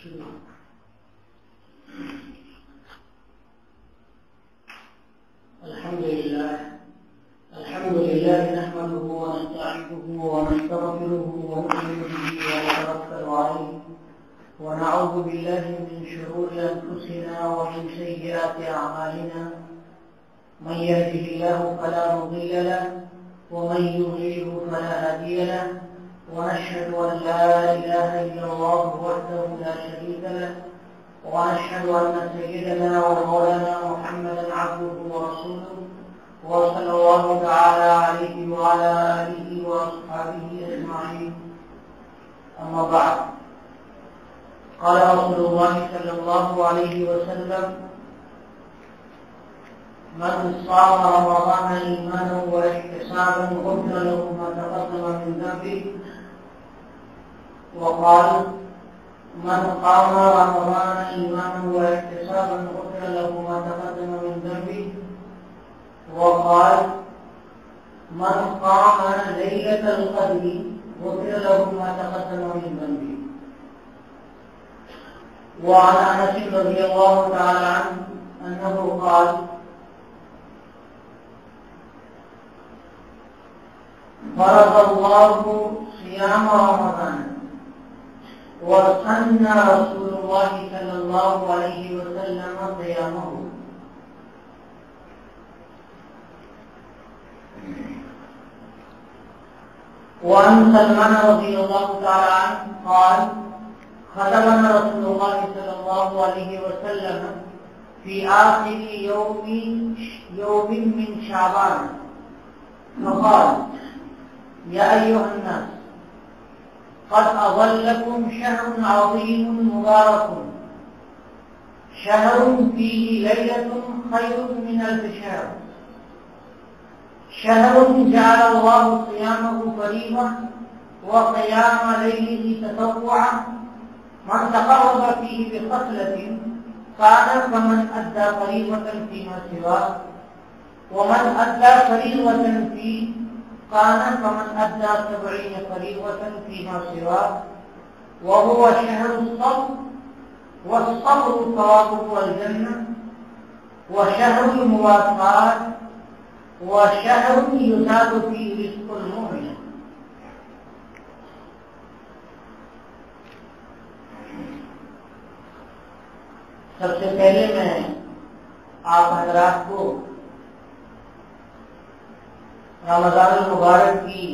الحمد لله نحمده ونستعينه ونستغفره ونؤمن به ونتوكل عليه ونعوذ بالله من شرور أنفسنا ومن سيئات أعمالنا من يهده الله فلا مضل له ومن يضلل فلا هادي له ونشهد أن لا إله إلا الله وحده لا شريك له ونشهد أن سيدنا ومولانا محمدا عبده ورسوله وصلى الله تعالى عليه وعلى آله وأصحابه أجمعين. أما بعد، قال رسول الله صلى الله عليه وسلم: من صام رمضان إيمانا واحتسابا غفر له ما تقدم من ذنبه. وقال: من قام رمضان إيمانا واحتسابا غفر له ما تقدم من ذنبه. وقال: من قام ليلة القدر غفر له ما تقدم من ذنبه. وعن أنس رضي الله تعالى عنه أنه قال: فرض الله صيام رمضان وسن رسول الله صلى الله عليه وسلم صيامه. وعن سلمان رضي الله تعالى عنه قال: خطبنا رسول الله صلى الله عليه وسلم في آخر يوم من شعبان فقال: يا أيها الناس، قد أظلكم شهر عظيم مبارك، شهر فيه ليلة خير من 1000 شهر، شهر جعل الله صيامه فريضة وقيام ليله تطوعا، من تقرب فيه بخصلة كان كمن أدى فريضة فيما سواه، ومن أدى فريضة فيه كان كمن أدى 70 فريضة فيما سواه، وهو شهر الصبر، والصبر ثوابه الجنة، وشهر المواساة، وشهر يزاد فيه رزق المؤمن. سب سے پہلے میں آپ حضرات کو رمضان المبارک کی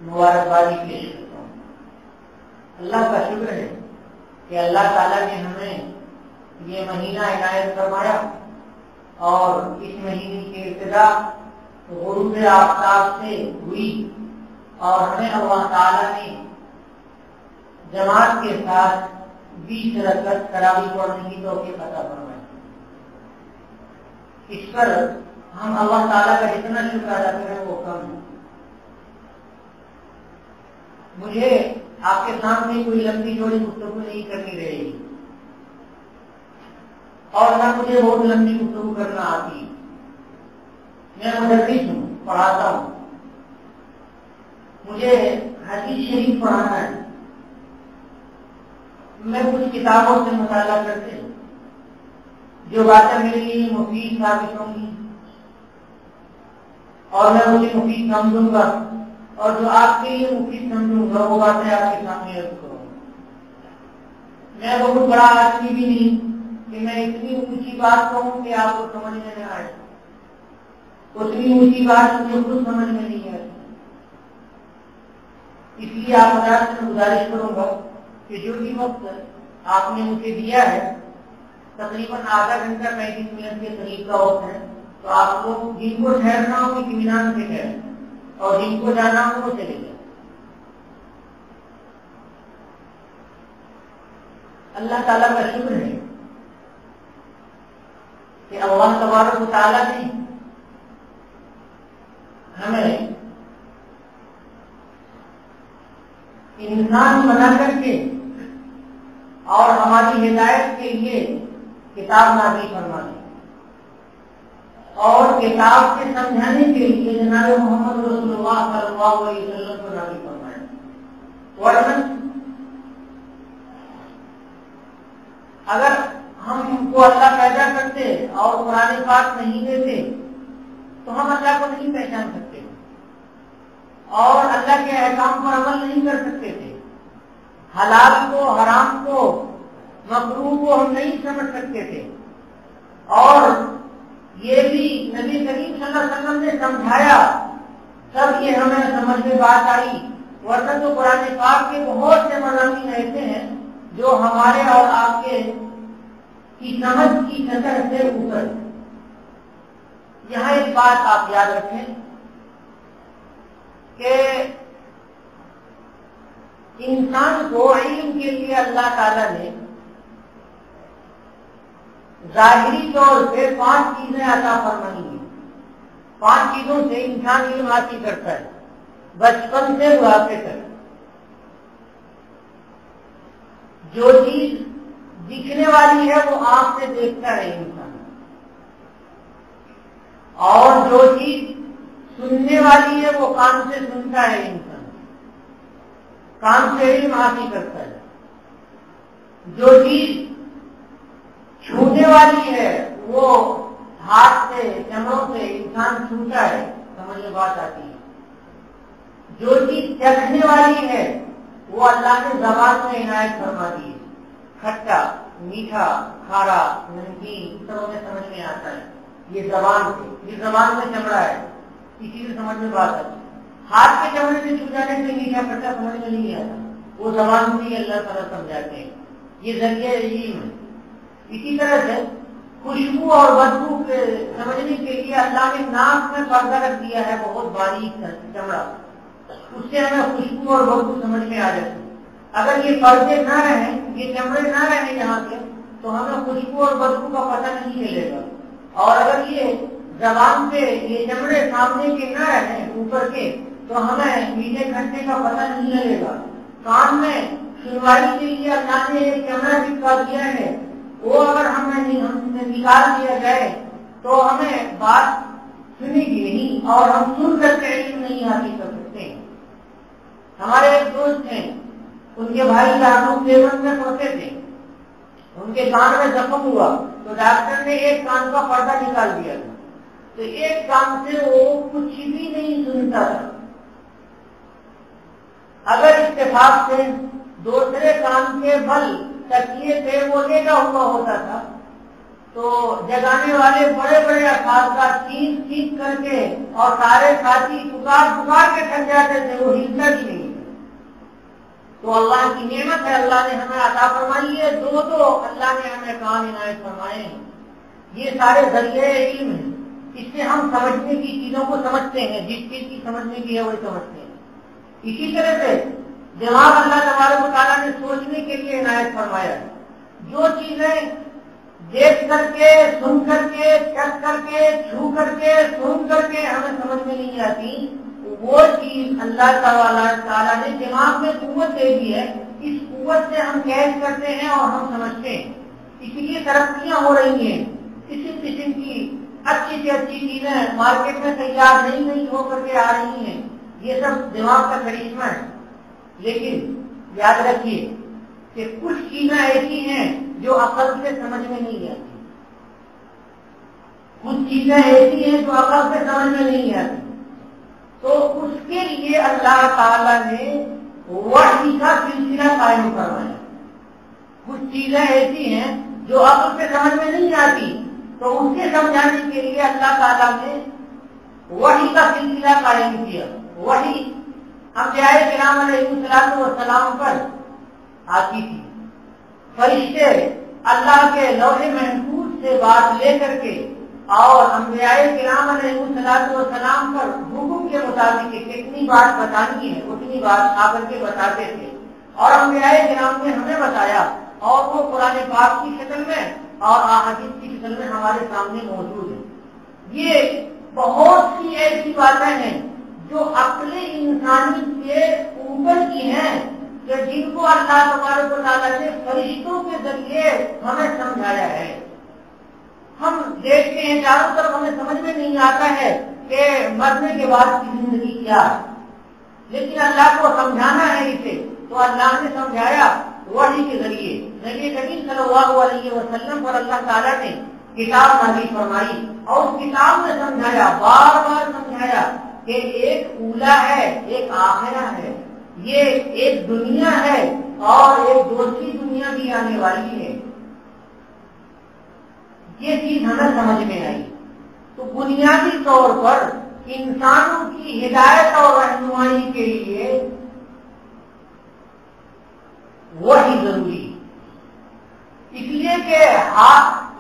مبارکبادی پیش کرتا ہوں. اللہ کا شکر ہے کہ اللہ تعالیٰ نے ہمیں یہ مہینہ عنایت فرمایا اور اس مہینے کی ابتدا غروب آفتاب سے ہوئی اور ہمیں اللہ تعالیٰ نے جماعت کے ساتھ 20 رکعت تراویح پڑھنے کی توفیق عطا فرمائی. اس پر ہم اللہ تعالیٰ کا جتنا شکر ادا کریں وہ کم ہے. مجھے آپ کے سامنے کوئی لمبی چوڑی گفتگو نہیں کرنی رہے گی اور نہ مجھے بہت لمبی گفتگو کرنا آتی. میں مدرس ہوں، پڑھاتا ہوں. مجھے حدیث شریف پڑھانا ہے. میں کچھ کتابوں سے مطالعہ کرتے ہوں جو باتیں میرے لیے مفید ثابت ہوں گی اور میں اسے مفید سمجھوں گا، اور جو آپ کے لیے مفید سمجھوں گا وہ باتیں آپ کے سامنے عرض کروں گا. میں بہت بڑا آدمی بھی نہیں کہ میں اتنی اونچی بات کہوں کہ آپ کو سمجھ میں نہ آئے، اتنی اونچی بات مجھے خود سمجھ میں نہیں آتی. اس لیے آپ حضرات سے گزارش کروں گا کہ جو بھی وقت آپ نے مجھے دیا ہے، تقریباً آدھا گھنٹہ 35 منٹ کے قریب کا وقت ہے، تو آپ لوگ جن کو ٹھہرنا ہو اطمینان سے ٹھہریں اور جن کو جانا ہو وہ چلے جائیں. اللہ تعالیٰ کا شکر ہے کہ اللہ تبارک و تعالیٰ نے ہمیں انسان بنا کر کے اور ہماری ہدایت کے لیے کتاب نازل فرما دی اور کتاب کے سمجھانے کے لیے جناب محمد رسول اللہ صلی اللہ علیہ وسلم کو نازل فرمایا. ورنہ کرتے اور قرآن پاک نہیں دیتے تو ہم اللہ کو نہیں پہچان سکتے اور اللہ کے احکام پر عمل نہیں کر سکتے تھے. حلال کو، حرام کو، مکروہ کو ہم نہیں سمجھ سکتے تھے. اور یہ بھی نبی کریم صلی اللہ علیہ وسلم نے سمجھایا تب یہ ہمیں سمجھ میں بات آئی. ورنہ تو قرآن پاک کے بہت سے مضامین ایسے ہیں جو ہمارے اور آپ کے کی سمجھ کی سطح سے اوپر. یہاں ایک بات آپ یاد رکھیں کہ انسان کو علم کے لیے اللہ تعالیٰ نے ظاہری طور پہ 5 چیزیں عطا فرمائی ہیں. 5 چیزوں سے انسان علم حاصل کرتا ہے بچپن سے بڑھاپے تک. جو چیز دکھنے والی ہے وہ آنکھ سے دیکھتا ہے انسان، اور جو چیز سننے والی ہے وہ کان سے سنتا ہے انسان، کان سے علم حاصل کرتا ہے. جو چیز چھونے والی ہے وہ ہاتھ سے، چمڑوں سے انسان چھوتا ہے. سمجھ میں بات آتی ہے. جو چیز چکھنے والی ہے وہ اللہ نے زبان میں عنایت فرما دی ہے. کھٹا، میٹھا، کھارا، نمکین سب ہمیں سمجھ میں آتا ہے. یہ زبان سے، یہ زبان میں چمڑا ہے، اسی سے سمجھ میں بات آتی ہے. ہاتھ کے چمڑے سے چھو جانے سے میٹھا کھٹا سمجھ میں نہیں آتا، وہ زبان سے ہی اللہ تعالیٰ سمجھاتے ہیں. یہ ذریعہ علم ہے. اسی طرح سے خوشبو اور بدبو کے سمجھنے کے لیے اللہ نے ناک میں پردہ رکھ دیا ہے، بہت باریک چمڑا، اس سے ہمیں خوشبو اور بدبو سمجھ میں آ جاتی ہے. اگر یہ پردے نہ رہیں، یہ چمڑے نہ رہیں یہاں کے، تو ہمیں خوشبو اور بدبو کا پتہ نہیں چلے گا. اور اگر یہ زبان پہ یہ چمڑے سامنے کے نہ رہیں اوپر کے، تو ہمیں میٹھے کھٹے کا پتہ نہیں لگے گا. کان میں سنوائی کے لیے اللہ نے ایک چمڑا چپکا دیا ہے، وہ اگر ہمیں نکال دیا جائے تو ہمیں بات سنی گی نہیں اور ہم سن کر کے علم نہیں حاصل کر سکتے. ہمارے ایک دوست ہیں، ان کے بھائی لاکھوں دیوبند میں پڑھتے تھے. ان کے کان میں زخم ہوا تو ڈاکٹر نے ایک کان کا پردہ نکال دیا تھا، تو ایک کان سے وہ کچھ بھی نہیں سنتا تھا. اگر اتفاق سے دوسرے کان کے بل تکیے پہ وہ لیٹا ہوا ہوتا تھا تو جگانے والے بڑے بڑے اساتذہ چیخ چیخ کر کے اور سارے ساتھی پکار پکار کے تھک جاتے تھے، وہ ہلتا بھی نہیں. تو اللہ کی نعمت ہے، اللہ نے ہمیں عطا فرمائی ہے. دو اللہ نے ہمیں کان عنایت فرمائے ہیں. یہ سارے ذریعے علم ہیں. اس سے ہم سمجھنے کی چیزوں کو سمجھتے ہیں، جس چیز کی سمجھنے کی ہے وہی سمجھتے ہیں. اسی طرح سے دماغ اللہ تبارک و تعالیٰ نے سوچنے کے لیے عنایت فرمایا. جو چیزیں دیکھ کر کے، سن کر کے، چکھ کر کے، چھو کر کے، سن کر کے ہمیں سمجھ میں نہیں آتی، وہ چیز اللہ تعالیٰ نے دماغ میں قوت دے دی ہے. اس قوت سے ہم کیچ کرتے ہیں اور ہم سمجھتے ہیں. اسی لیے ترقیاں ہو رہی ہیں. قسم قسم کی اچھی سے اچھی چیزیں مارکیٹ میں تیار نہیں ہو کر کے آ رہی ہیں. یہ سب دماغ کا کرشمہ ہے. لیکن یاد رکھیے کہ کچھ چیزیں ایسی ہیں جو عقل سے سمجھ میں نہیں آتی. کچھ چیزیں ایسی ہیں جو عقل سے سمجھ میں نہیں آتی. تو اس کے لیے اللہ تعالیٰ نے وحی کا سلسلہ قائم کروایا. کچھ چیزیں ایسی ہیں جو عقل سے سمجھ میں نہیں آتی، تو اس کے سمجھانے کے لیے اللہ تعالیٰ نے وحی کا سلسلہ قائم کیا. وحی انبیاء کرام علیہ الصلوۃ والسلام پر آتی تھی. فرشتے اللہ کے لوح محفوظ سے بات لے کر کے اور انبیاء کرام علیہ الصلوۃ والسلام پر حکم کے مطابق کتنی بات بتانی ہے اتنی بات آ کر کے بتاتے تھے. اور انبیاء کرام نے ہمیں بتایا، اور وہ قرآن پاک کی شکل میں اور احادیث کی شکل میں ہمارے سامنے موجود ہے. یہ بہت سی ایسی باتیں ہیں جو عقل انسانی کے اوپر کی ہیں، کہ جن کو اللہ تبارک و تعالیٰ نے فرشتوں کے ذریعے ہمیں سمجھایا ہے. ہم دیکھتے ہیں چاروں طرف، ہمیں سمجھ میں نہیں آتا ہے کہ مرنے کے بعد کی زندگی کیا ہے، لیکن اللہ کو سمجھانا ہے اسے، تو اللہ نے سمجھایا وحی کے ذریعے. نبی کریم صلی اللہ علیہ وسلم پر اللہ تعالیٰ نے کتاب نازل فرمائی اور اس کتاب میں سمجھایا، بار بار سمجھایا کہ ایک اولا ہے، ایک آخرہ ہے، یہ ایک دنیا ہے اور ایک دوسری دنیا بھی آنے والی ہے۔ یہ چیز ہمیں سمجھ میں آئی۔ تو بنیادی طور پر انسانوں کی ہدایت اور رہنمائی کے لیے وہی ضروری، اس لیے کہ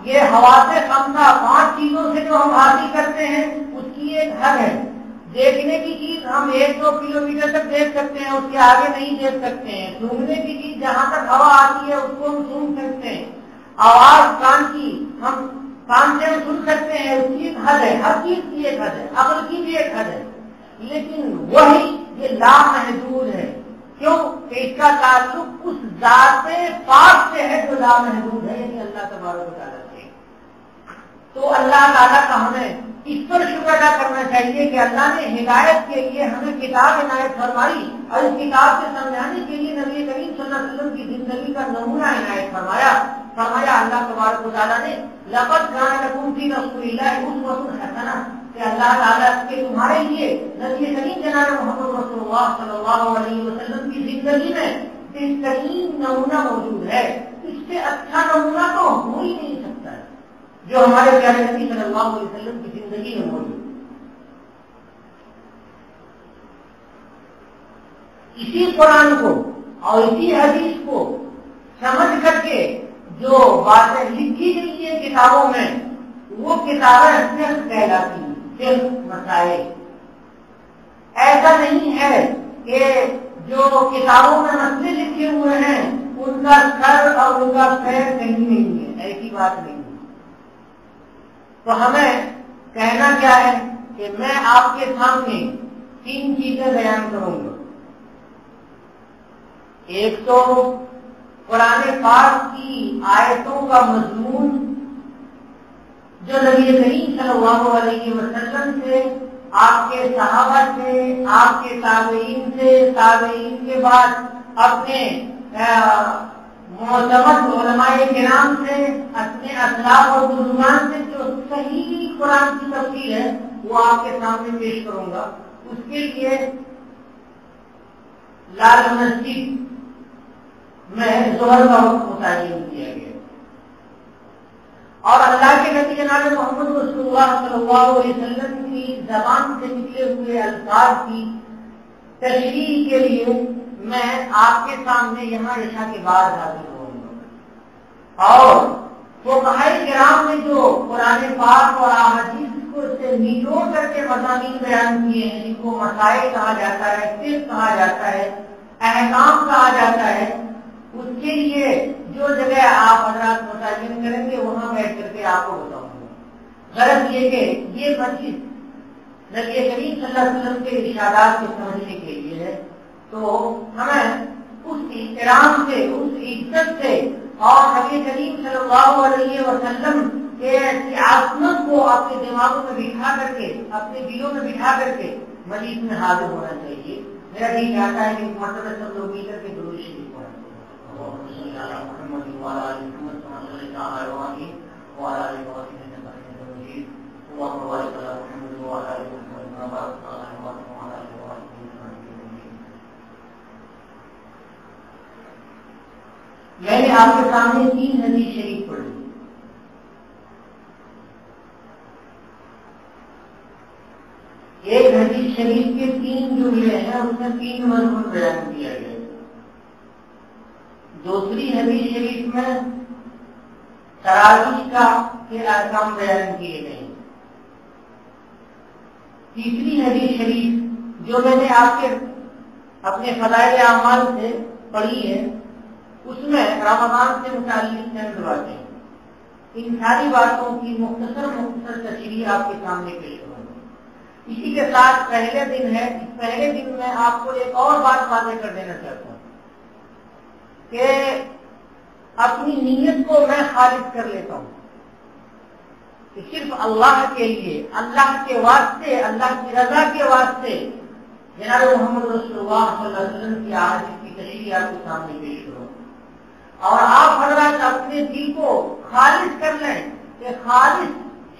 یہ حواس خمسہ 5 چیزوں سے جو ہم حاصل کرتے ہیں اس کی ایک حد ہے۔ دیکھنے کی چیز ہم 1-2 کلومیٹر تک دیکھ سکتے ہیں، اس کے آگے نہیں دیکھ سکتے ہیں۔ سونگنے کی چیز جہاں تک ہوا آتی ہے اس کو ہم سن سکتے ہیں۔ آواز کان کی ہم کان سے سن سکتے ہیں، اس کی ایک حد ہے، ہر چیز کی ایک حد ہے، عقل کی بھی ایک حد ہے۔ لیکن وہی یہ لامحدود ہے، کیوں کہ اس کا تعلق اس ذات پاک سے ہے جو لامحدود ہے، یعنی اللہ تبارک و تعالیٰ سے۔ تو اللہ تعالیٰ کا ہمیں اس پر شکر ادا کرنا چاہیے کہ اللہ نے ہدایت کے لیے ہمیں کتاب عنایت فرمائی اور اس کتاب سے سمجھانے کے لیے نبی کریم صلی اللہ علیہ وسلم کی زندگی کا نمونہ عنایت فرمایا اللہ تبارک و تعالیٰ نے لقد کان لکم فی رسول اللہ اسوۃ حسنہ، کہ اللہ تعالیٰ کے تمہارے لیے نبی کریم جناب محمد رسول اللہ صلی اللہ علیہ وسلم کی زندگی میں بہترین نمونہ موجود ہے۔ اس سے اچھا نمونہ تو ہو ہی نہیں سکتا ہے جو ہمارے پیارے نبی صلی اللہ علیہ وسلم کی زندگی میں موجود۔ اسی قرآن کو اور اسی حدیث کو سمجھ کر کے جو باتیں لکھی گئی ہیں کتابوں میں، وہ کتابیں صرف کہلاتی ہیں، صرف مسائل۔ ایسا نہیں ہے کہ جو کتابوں میں مسئلے لکھے ہوئے ہیں ان کا سر اور ان کا پیر کہیں نہیں ہے، ایسی بات نہیں ہے۔ تو ہمیں کہنا کیا ہے کہ میں آپ کے سامنے 3 چیزیں بیان کروں گا۔ ایک تو قرآن پاک کی آیتوں کا مضمون جو نبی کریم صلی اللہ علیہ وسلم سے، آپ کے صحابہ سے، آپ کے تابعین سے، تابعین کے بعد اپنے معتمد علماء کرام سے، اپنے اسلاف اور بزرگان سے جو صحیح قرآن کی تفسیر ہے وہ آپ کے سامنے پیش کروں گا۔ اس کے لیے لال مسجد میں ظہر کا وقت متعین کیا گیا اور اللہ کے نبی جناب محمد رسول اللہ صلی اللہ علیہ وسلم کی زبان سے نکلے ہوئے الفاظ کی تشریح کے لیے میں آپ کے سامنے یہاں عشاء کے بعد حاضر ہوں گا۔ اور فقہاء کرام نے جو قرآن پاک اور احادیث کو سے نچوڑ کر کے مضامین بیان کیے ہیں، جن کو مسائل کہا جاتا ہے، فقہ کہا جاتا ہے، احکام کہا جاتا ہے، اس کے لیے جو جگہ آپ حضرات متعین کریں گے وہاں بیٹھ کر کے آپ کو بتاؤں گا۔ غرض یہ کہ یہ مسجد نبی کریم صلی اللہ علیہ وسلم کے ارشادات کو سمجھنے کے لیے ہے، تو ہمیں اس احترام سے، اس عزت سے اور نبی کریم صلی اللہ علیہ وسلم کے عظمت کو اپنے دماغوں میں بٹھا کر کے، اپنے دلوں میں بٹھا کر کے مجلس میں حاضر ہونا چاہیے۔ میرا دل چاہتا ہے کہ مرتبہ سب لوگ مل کر کے درود شریف پڑھیں۔ میں نے آپ کے سامنے 3 حدیث شریف پڑھی۔ ایک حدیث شریف کے 3 جملے ہیں، اس میں 3 مضمون بیان کیا گیا۔ دوسری حدیث شریف میں تراویح کا کے احکام بیان کیے گئے۔ تیسری حدیث شریف جو میں نے آپ کے اپنے فضائل اعمال سے پڑھی ہے، اس میں رمضان سے متعلق چند باتیں، ان ساری باتوں کی مختصر تشریح آپ کے سامنے پیش کروں گا۔ اسی کے ساتھ پہلے دن ہے، اس پہلے دن میں آپ کو ایک اور بات واضح کر دینا چاہتا ہوں کہ اپنی نیت کو میں خالص کر لیتا ہوں کہ صرف اللہ کے لیے، اللہ کے واسطے، اللہ کی رضا کے واسطے جناب محمد رسول اللہ صلی اللہ علیہ وسلم کی احادیث کی تشریح آپ کے سامنے پیش کروں، اور آپ حضرات اپنے دل کو خالص کر لیں کہ خالص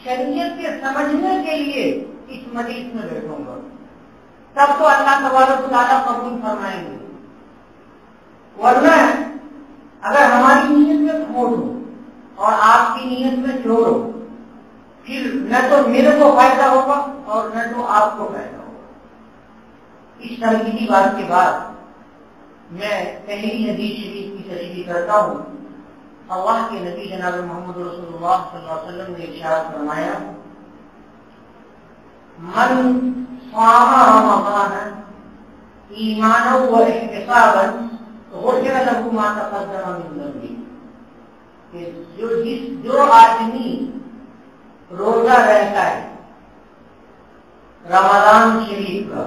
شریعت کے سمجھنے کے لیے اس مجلس میں بیٹھوں گا، تب تو اللہ تبارک و تعالیٰ قبول فرمائیں گے، ورنہ اگر ہماری نیت میں کھوٹ ہو اور آپ کی نیت میں چور ہو، پھر نہ تو میرے کو فائدہ ہوگا اور نہ تو آپ کو فائدہ ہوگا۔ اس تنقیدی بات کے بعد میں پہلی حدیث شریف کی تشریح کرتا ہوں۔ اللہ کے نبی جناب محمد رسول اللہ صلی اللہ علیہ وسلم نے ارشاد فرمایا، من صام رمضان ایمانا و احتسابا غفر له ما تقدم من ذنبه، کہ جو آدمی روزہ رہتا ہے رمضان شریف کا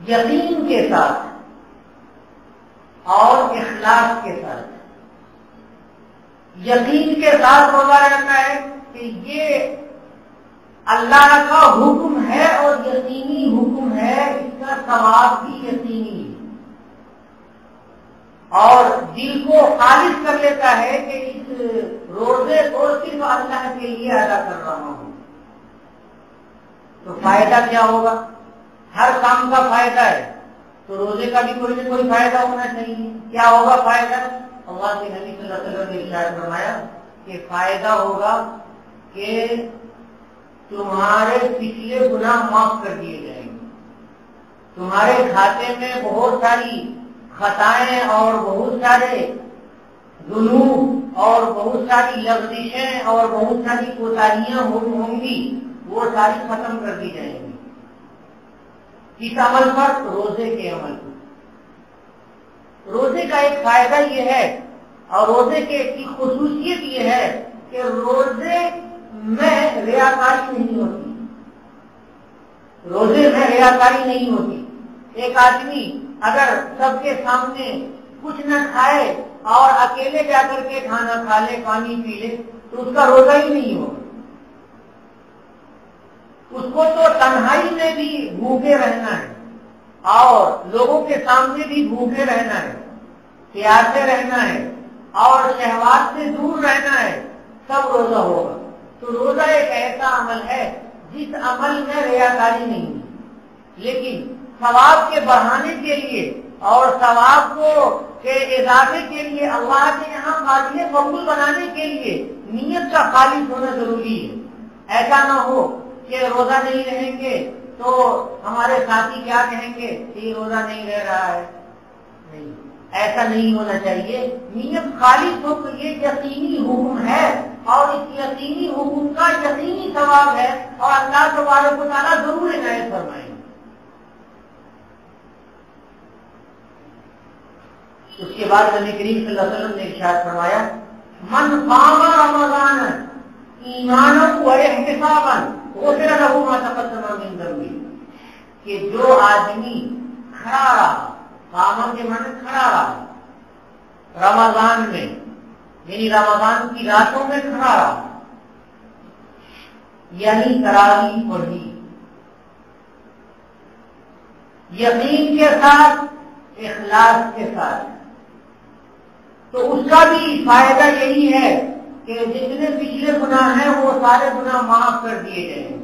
یقین کے ساتھ اور اخلاص کے ساتھ، یقین کے ساتھ روزہ رہتا ہے کہ یہ اللہ کا حکم ہے اور یقینی حکم ہے، اس کا ثواب بھی یقینی ہے، اور دل کو خالص کر لیتا ہے کہ اس روزے کو صرف اللہ کے لیے ادا کر رہا ہوں، تو فائدہ کیا ہوگا؟ ہر کام کا فائدہ ہے، تو روزے کا بھی کوئی نہ کوئی فائدہ ہونا چاہیے۔ کیا ہوگا فائدہ؟ اللہ کے نبی صلی اللہ علیہ وسلم نے ارشاد فرمایا کہ فائدہ ہوگا کہ تمہارے پچھلے گناہ معاف کر دیے جائیں گے، تمہارے کھاتے میں بہت ساری خطائیں اور بہت سارے ذنوب اور بہت ساری لغزشیں اور بہت ساری کوتاہیاں ہوں گی، وہ ساری ختم کر دی جائیں گی۔ اس عمل پر؟ روزے کے عمل پر۔ روزے کا ایک فائدہ یہ ہے اور روزے کی خصوصیت یہ ہے کہ روزے میں ریاکاری نہیں ہوتی، روزے میں ریاکاری نہیں ہوتی۔ ایک آدمی اگر سب کے سامنے کچھ نہ کھائے اور اکیلے جا کر کے کھانا کھا لے، پانی پی لے، تو اس کا روزہ ہی نہیں ہوگا۔ اس کو تو تنہائی میں بھی بھوکے رہنا ہے اور لوگوں کے سامنے بھی بھوکے رہنا ہے، پیاسے رہنا ہے اور شہوات سے دور رہنا ہے، تب روزہ ہوگا۔ تو روزہ ایک ایسا عمل ہے جس عمل میں ریاکاری نہیں ہے، لیکن ثواب کے بڑھانے کے لیے اور ثواب کو کے اضافے کے لیے، اللہ کے یہاں قابل قبول بنانے کے لیے نیت کا خالص ہونا ضروری ہے۔ ایسا نہ ہو کہ روزہ نہیں رہیں گے تو ہمارے ساتھی کیا کہیں گے کہ یہ روزہ نہیں رہ رہا ہے، نہیں، ایسا نہیں ہونا چاہیے۔ نیت خالص ہو تو یہ یقینی حکم ہے اور اس یقینی حکم کا یقینی ثواب ہے اور اللہ تبارک و تعالیٰ ضرور عنایت فرمائیں گے۔ اس کے بعد نبی کریم صلی اللہ علیہ وسلم نے ارشاد فرمایا، من قام رمضان ایمانا و احتسابا غفر له ما تقدم من ذنبه، کہ جو آدمی کھڑا رہا، قام کے معنی کھڑا رہا رمضان میں، یعنی رمضان کی راتوں میں کھڑا رہا، یعنی تراویح پڑھی یقین کے ساتھ، اخلاص کے ساتھ، تو اس کا بھی فائدہ یہی ہے کہ جتنے پچھلے گناہ ہیں وہ سارے گناہ معاف کر دیے جائیں گے۔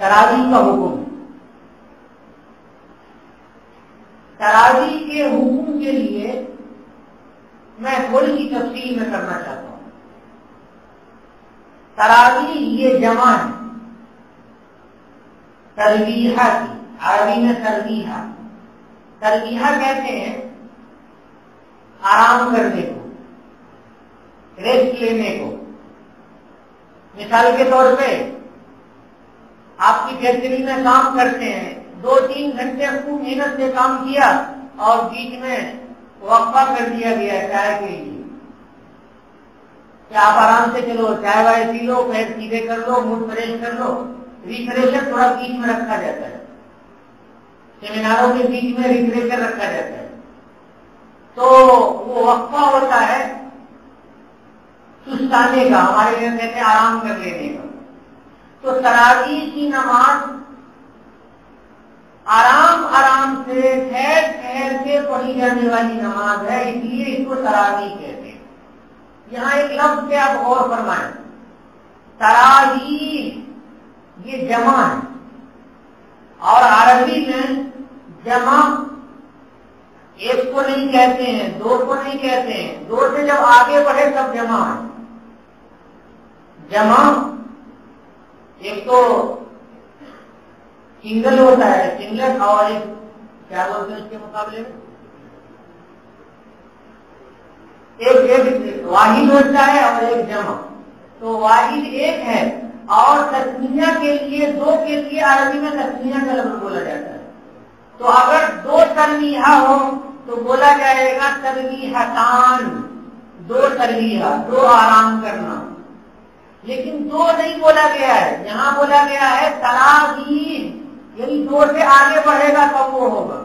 تراویح کا حکم، تراویح کے حکم کے لیے میں تھوڑی سی تفصیل میں کرنا چاہتا ہوں۔ تراویح یہ جمع ہے تربیحہ کی، عربی میں تربیحہ، تربیحہ کہتے ہیں آرام کرنے کو، ریسٹ لینے کو۔ مثال کے طور پہ آپ کی فیکٹری میں کام کرتے ہیں، 2-3 گھنٹے خوب محنت سے کام کیا اور بیچ میں وقفہ کر دیا گیا چائے کے لیے، کہ آپ آرام سے چلو، چائے وائے پی لو، پیر سیدھے کر لو، موڈ فریش کر لو۔ ریفریشر تھوڑا بیچ میں رکھا جاتا ہے، سیمیناروں کے بیچ میں ریفریشر رکھا جاتا ہے، تو وہ وقفہ ہوتا ہے سستانے کا، ہمارے لیے کہتے ہیں آرام کر لینے کا۔ تو تراویح کی نماز آرام آرام سے ٹھہر ٹھہر کے پڑھی جانے والی نماز ہے، اس لیے اس کو تراویح کہتے ہیں۔ یہاں ایک لفظ پہ آپ غور فرمائیں، تراویح یہ جمع ہے، اور عربی میں جمع ایک کو نہیں کہتے ہیں، دو کو نہیں کہتے ہیں، دو سے جب آگے بڑھے تب جمع ہے۔ جمع ایک تو سنگل ہوتا ہے، سنگل، اور ایک کیا بولتے ہیں اس کے مقابلے میں ایک واحد ہوتا ہے اور ایک جمع۔ تو واحد ایک ہے، اور تسمیہ کے لیے، دو کے لیے عربی میں تسمیہ کا لفظ بولا جاتا ہے۔ تو اگر دو تربیہ ہو تو بولا جائے گا تربیحتان، دو تربیہ، دو آرام کرنا۔ لیکن دو نہیں بولا گیا ہے، یہاں بولا گیا ہے تراویح، یعنی دو سے آگے بڑھے گا تب وہ ہوگا۔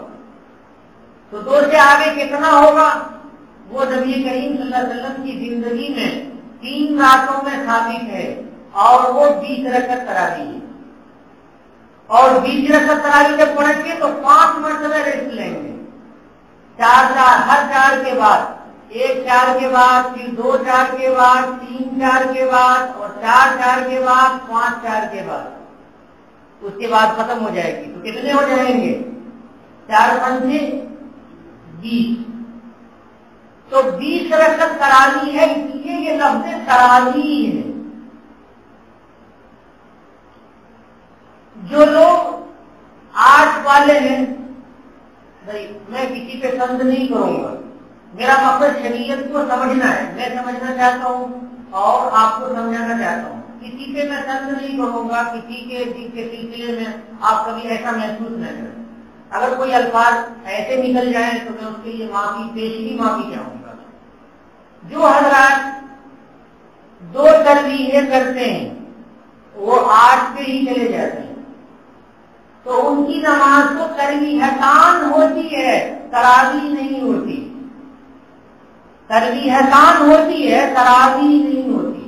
تو دو سے آگے کتنا ہوگا؟ وہ نبی کریم صلی اللہ علیہ وسلم کی زندگی میں 3 راتوں میں ثابت ہے، اور وہ 20 رکعت تراویح ہے۔ اور 20 رکعت تراویح جب پڑھیں گے تو 5 مرتبہ ریسٹ لیں گے، 4 ہر 4 کے بعد، 1 4 کے بعد، پھر 2 4 کے بعد، 3 4 کے بعد، اور 4 4 کے بعد، 5 4 کے بعد، اس کے بعد ختم ہو جائے گی۔ تو کتنے ہو جائیں گے؟ 4 5 20۔ تو 20 رکعت تراویح ہے، اس لیے یہ لفظ تراویح ہے۔ جو لوگ 8 والے ہیں، بھائی میں کسی پہ تنز نہیں کروں گا، میرا مقصد شریعت کو سمجھنا ہے، میں سمجھنا چاہتا ہوں اور آپ کو سمجھانا چاہتا ہوں، کسی پہ میں تنز نہیں کروں گا، کسی کے سلسلے میں آپ کبھی ایسا محسوس نہ کریں۔ اگر کوئی الفاظ ایسے نکل جائیں تو میں اس کے لیے پیشگی معافی چاہوں گا۔ جو حضرات 2 تربیہیں کرتے ہیں وہ 8 پہ ہی چلے جاتے ہیں، تو ان کی نماز تو تربیحتان ہوتی ہے، تراویح نہیں ہوتی۔ تربیحتان ہوتی ہے، تراویح نہیں ہوتی۔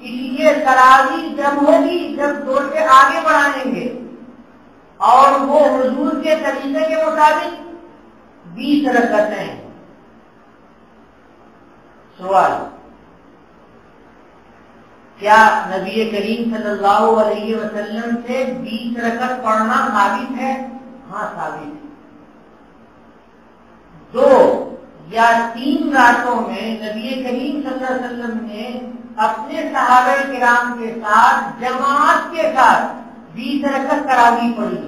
اس لیے تراویح جب ہوگی جب 2 سے آگے بڑھائیں گے، اور وہ حضور کے طریقے کے مطابق 20 رکعتیں۔ سوال، کیا نبی کریم صلی اللہ علیہ وسلم سے 20 رکعت پڑھنا ثابت ہے؟ ہاں ثابت ہے۔ 2 یا 3 راتوں میں نبی کریم صلی اللہ علیہ وسلم نے اپنے صحابہ کرام کے ساتھ جماعت کے ساتھ 20 رکعت تراویح پڑھی،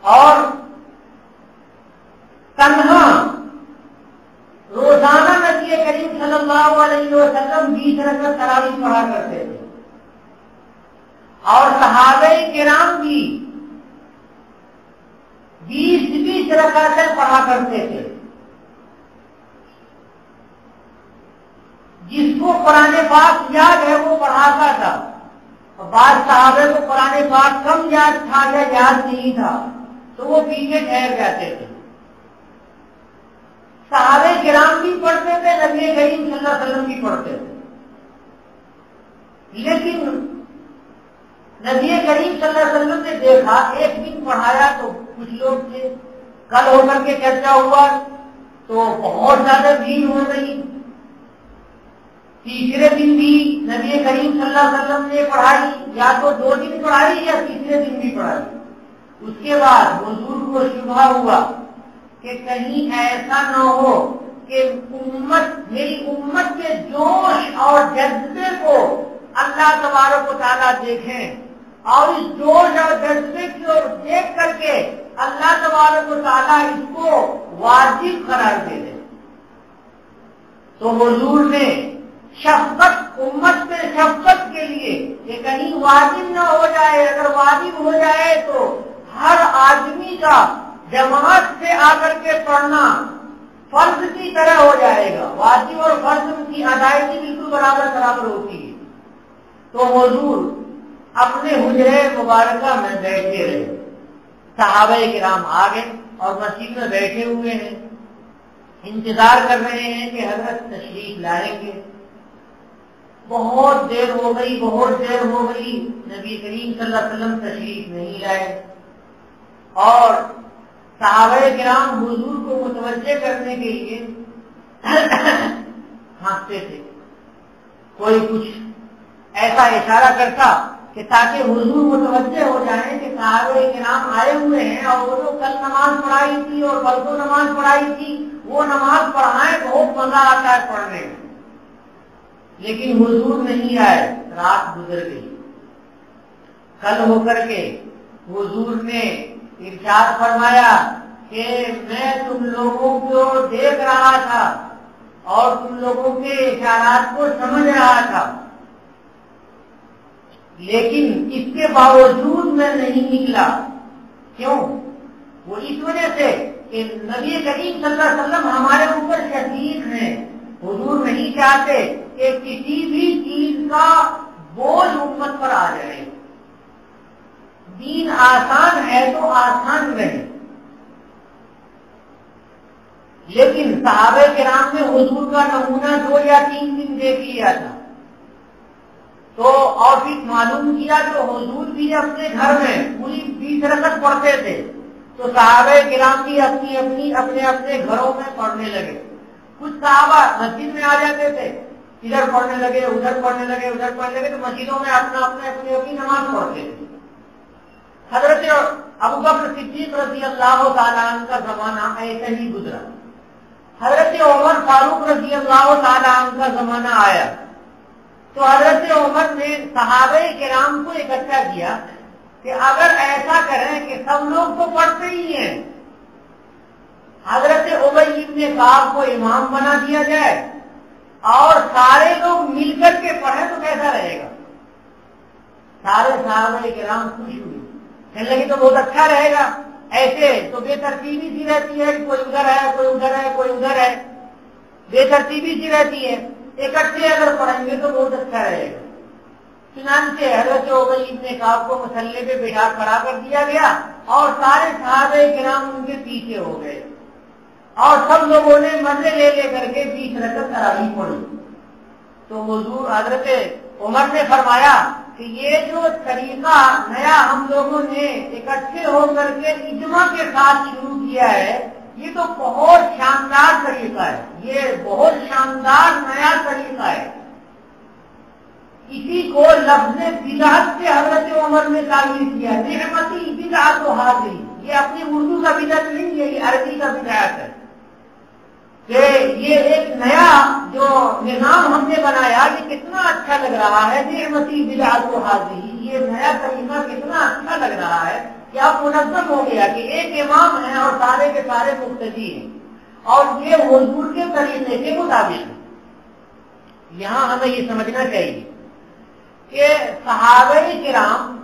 اور تنہا روزانہ نبی کریم صلی اللہ علیہ وسلم 20 رکعت تراویح پڑھا کرتے تھے، اور صحابہ کرام بھی 20 رکعتیں پڑھا کرتے تھے۔ جس کو قرآن پاک یاد ہے وہ پڑھاتا تھا، اور بعض صحابہ کو قرآن پاک کم یاد تھا یا یاد نہیں تھا تو وہ پیچھے ٹھہر جاتے تھے۔ صحابہ کرام بھی پڑھتے تھے، نبی کریم صلی اللہ علیہ وسلم بھی پڑھتے تھے، لیکن نبی کریم صلی اللہ علیہ وسلم نے دیکھا، ایک دن پڑھایا تو کچھ لوگ تھے، کل ہو کر کے چرچا ہوا تو بہت زیادہ بھیڑ ہو گئی، تیسرے دن بھی نبی کریم صلی اللہ علیہ وسلم نے پڑھائی، یا تو 2 دن پڑھائی یا تیسرے دن بھی پڑھائی۔ اس کے بعد حضور کو شبہ ہوا کہ کہیں ایسا نہ ہو کہ میری امت کے جوش اور جذبے کو اللہ تبارک و تعالیٰ دیکھیں، اور اس جوش اور جذبے کو دیکھ کر کے اللہ تبارک و تعالیٰ اس کو واجب قرار دے دے۔ تو حضور نے شفقت، امت پہ شفقت کے لیے کہ کہیں واجب نہ ہو جائے، اگر واجب ہو جائے تو ہر آدمی کا جماعت سے آ کر کے پڑھنا فرض کی طرح ہو جائے گا، واجب اور فرض کی ادائیگی بالکل برابر ہوتی ہے۔ تو حضور اپنے حجرے مبارکہ میں بیٹھے رہے، صحابہ کرام آ گئے اور مسجد میں بیٹھے ہوئے ہیں، انتظار کر رہے ہیں کہ حضرت تشریف لائیں گے۔ بہت دیر ہو گئی، نبی کریم صلی اللہ علیہ وسلم تشریف نہیں لائے۔ اور صحابہ کرام حضور کو متوجہ کرنے کے لیے ہنستے تھے. کوئی کچھ ایسا اشارہ کرتا کہ تاکہ حضور متوجہ ہو جائیں کہ صحابہ کرام آئے ہوئے ہیں اور وہ جو کل نماز پڑھائی تھی اور پرسوں نماز پڑھائی تھی وہ نماز پڑھائیں, بہت مزہ آتا ہے پڑھنے میں. لیکن حضور نہیں آئے, رات گزر گئی. کل ہو کر کے حضور نے ارشاد فرمایا کہ میں تم لوگوں کو دیکھ رہا تھا اور تم لوگوں کے اشارات کو سمجھ رہا تھا, لیکن اس کے باوجود میں نہیں نکلا. کیوں؟ وہ اس وجہ سے کہ نبی کریم صلی اللہ علیہ وسلم ہمارے اوپر شفیق ہیں. حضور نہیں چاہتے کہ کسی بھی چیز کا بوجھ امت پر آ جائے. دین آسان ہے تو آسان رہے. لیکن صحابہ کرام نے حضور کا نمونہ 2 یا 3 دن دیکھ لیا تھا تو اور پھر معلوم کیا کہ حضور بھی اپنے گھر میں پوری 20 رکعت پڑھتے تھے, تو صحابہ کرام بھی اپنے گھروں میں پڑھنے لگے. کچھ صحابہ مسجد میں آ جاتے تھے, ادھر پڑھنے لگے ادھر پڑھنے لگے تو مسجدوں میں اپنی نماز پڑھتے تھے. حضرت ابوبکر صدیق رضی اللہ تعالیٰ عنہ کا زمانہ ایسا ہی گزرا. حضرت عمر فاروق رضی اللہ تعالیٰ عنہ کا زمانہ آیا تو حضرت عمر نے صحابہ کرام کو اکٹھا کیا کہ اگر ایسا کریں کہ سب لوگ تو پڑھتے ہی ہیں, حضرت ابی بن کعب کو امام بنا دیا جائے اور سارے لوگ مل کر کے پڑھیں تو کیسا رہے گا. سارے صحابہ کرام خوش ہوئے, کہنے لگے تو بہت اچھا رہے گا. ایسے تو بے ترتیبی سی رہتی ہے, کوئی ادھر ہے کوئی ادھر ہے کوئی ادھر ہے, بے ترتیبی سی رہتی ہے. اکٹھے اگر پڑھیں گے تو بہت اچھا رہے گا. چنانچہ حضرت ابی بن کعب کو مسلے پہ بٹھا کھڑا کر دیا گیا اور سارے صحابہ کرام ان کے پیچھے ہو گئے اور سب لوگوں نے مزے لے کر کے 20 رکعت تراویح پڑھی. تو حضور حضرت عمر نے فرمایا کہ یہ جو طریقہ نیا ہم لوگوں نے اکٹھے ہو کر کے اجماع کے ساتھ شروع کیا ہے, یہ تو بہت شاندار طریقہ ہے, یہ بہت شاندار نیا طریقہ ہے. اسی کو لفظ بدعت سے حضرت عمر نے تعبیر کیا, نعمتی بدعت ہذہ. یہ اپنی اردو کا بدعت نہیں, یہ عربی کا بدعت ہے کہ یہ ایک نیا جو نظام ہم نے بنایا یہ کتنا اچھا لگ رہا ہے. نعمتی بدعت ہذہ, یہ نیا طریقہ کتنا اچھا لگ رہا ہے کہ اب منظم ہو گیا کہ ایک امام ہے اور سارے کے سارے مقتدی ہیں اور یہ حضور کے طریقے کے مطابق ہے. یہاں ہمیں یہ سمجھنا چاہیے کہ صحابہ کرام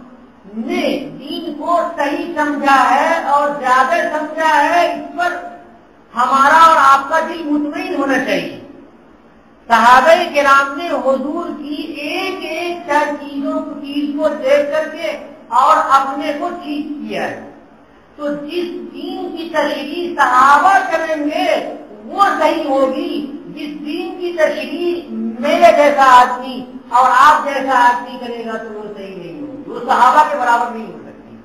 نے دین کو صحیح سمجھا ہے اور زیادہ سمجھا ہے, اس پر ہمارا اور آپ کا دل مطمئن ہونا چاہیے. صحابہ کرام نے حضور کی ایک چیز کو دیکھ کر کے اور اپنے کو ٹھیک کیا ہے. تو جس دین کی تشریح صحابہ کریں گے وہ صحیح ہوگی, جس دین کی تشریح میرے جیسا آدمی اور آپ جیسا آدمی کرے گا تو وہ صحیح نہیں ہوگی, وہ صحابہ کے برابر نہیں ہو سکتی.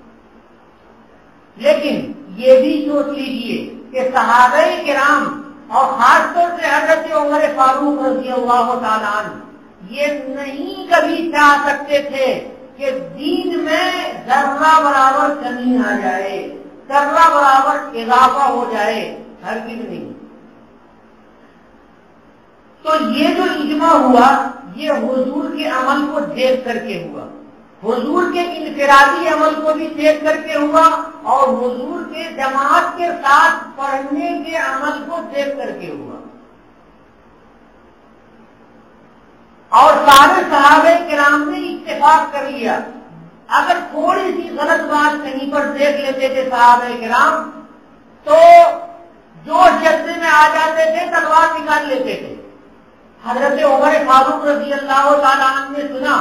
لیکن یہ بھی سوچ لیجئے کہ صحابہ کرام اور خاص طور سے حضرت عمر فاروق رضی اللہ تعالیٰ عنہ یہ نہیں کبھی چاہ سکتے تھے کہ دین میں ذرہ برابر کمی آ جائے, ذرہ برابر اضافہ ہو جائے, ہرگز نہیں. تو یہ جو اجماع ہوا یہ حضور کے عمل کو دیکھ کر کے ہوا, حضور کے انفرادی عمل کو بھی دیکھ کر کے ہوا اور حضور کے جماعت کے ساتھ پڑھنے کے عمل کو دیکھ کر کے ہوا. اور سارے صحابہ کرام نے اتفاق کر لیا. اگر تھوڑی سی غلط بات کہیں پر دیکھ لیتے تھے صحابہ کرام تو جوش جذبے میں آ جاتے تھے, تلوار نکال لیتے تھے. حضرت عمر فاروق رضی اللہ تعالیٰ عنہ نے سنا